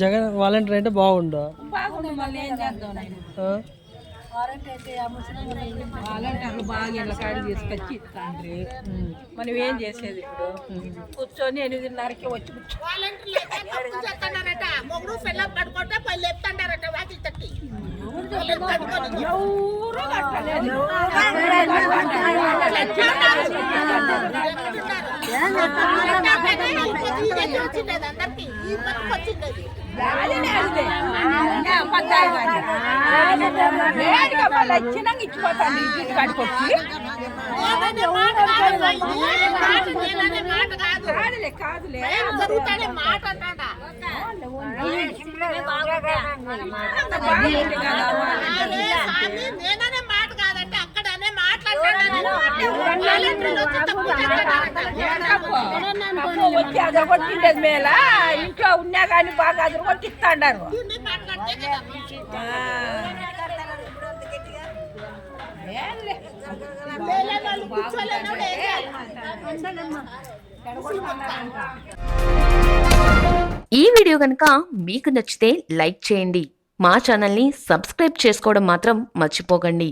Jagan volunteer అంటే బాగుండు. మళ్ళీ ఏం చేద్దాం వాలంటీర్లు బాగా ఇళ్ళ కాడికి తీసుకొచ్చి ఇస్తాండ్రి. మనం ఏం చేసేది ఇప్పుడు? కూర్చొని 8:30కి వచ్చి చిన్నంగా ఇచ్చిపోతాను ఇంటి కాడికి వచ్చి కాదులే వచ్చి అదొకటిండేది మేళ ఇంట్లో ఉన్నా కానీ బాగా అదొకటిస్తాడారు. ఈ వీడియో కనుక మీకు నచ్చితే లైక్ చేయండి. మా ఛానల్ని సబ్స్క్రైబ్ చేసుకోవడం మాత్రం మర్చిపోకండి.